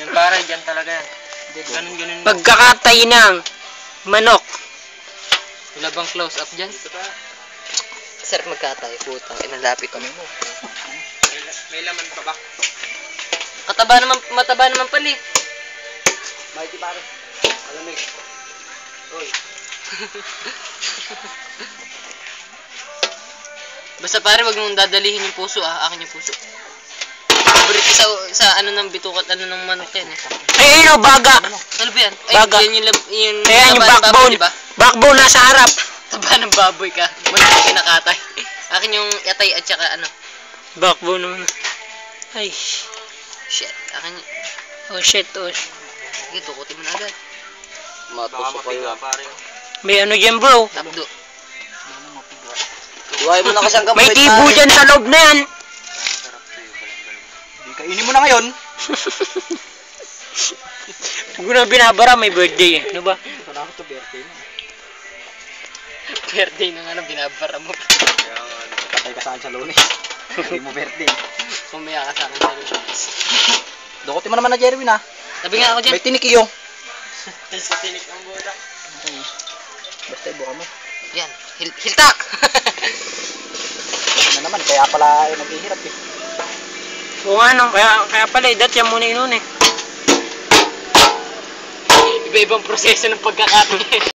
Yan pare, dyan talaga yan. Ganun. Pagkakatay ng manok. Wala bang close up dyan? Sarap magkatay. Putang inalapit kami mo. May laman pa ba? Mataba naman pala eh. Mighty pare. Malamig. Uy. Basta pare, wag mong dadalihin yung puso ah. Akin yung puso. Favorite sa ano ng bitukat, ano ng manok yan eh. Ay, ano, baga. Ano ba yan? Ay, baga. Yan yung ayan, yung backbone. Diba? Backbone nasa harap. Taba ng baboy ka. Manok kinakatay. Akin yung yatay at saka ano. Backbone naman. Ay. Shit. Akin yung... Oh shit, oh. Sige, tukutin mo na agad. Matusok kayo pare. May ano dyan bro? Tapdo. Duway mo na kasi ang may tibo dyan sa loob na yan. Kainin mo na ngayon. Huwag ko na binabara, may birthday eh. Ano ba? Ito na ako to birthday na. Birthday na nga na binabara mo. Kaya nga, patay ka saan sa Lunes. Hindi mo birthday. Kumaya ka sa akin sa Lunes. Dukutin mo naman na Jerwin ha. Tabi nga ako dyan. May tinik iyo. Sa tinik ang bola. Okay. Basta ibuka mo. Yan, hiltak! Ano naman, kaya pala ay naghihirap eh. Oo nga no, kaya pala idat yan muna yun eh. Iba-ibang proseso ng pagkakatay.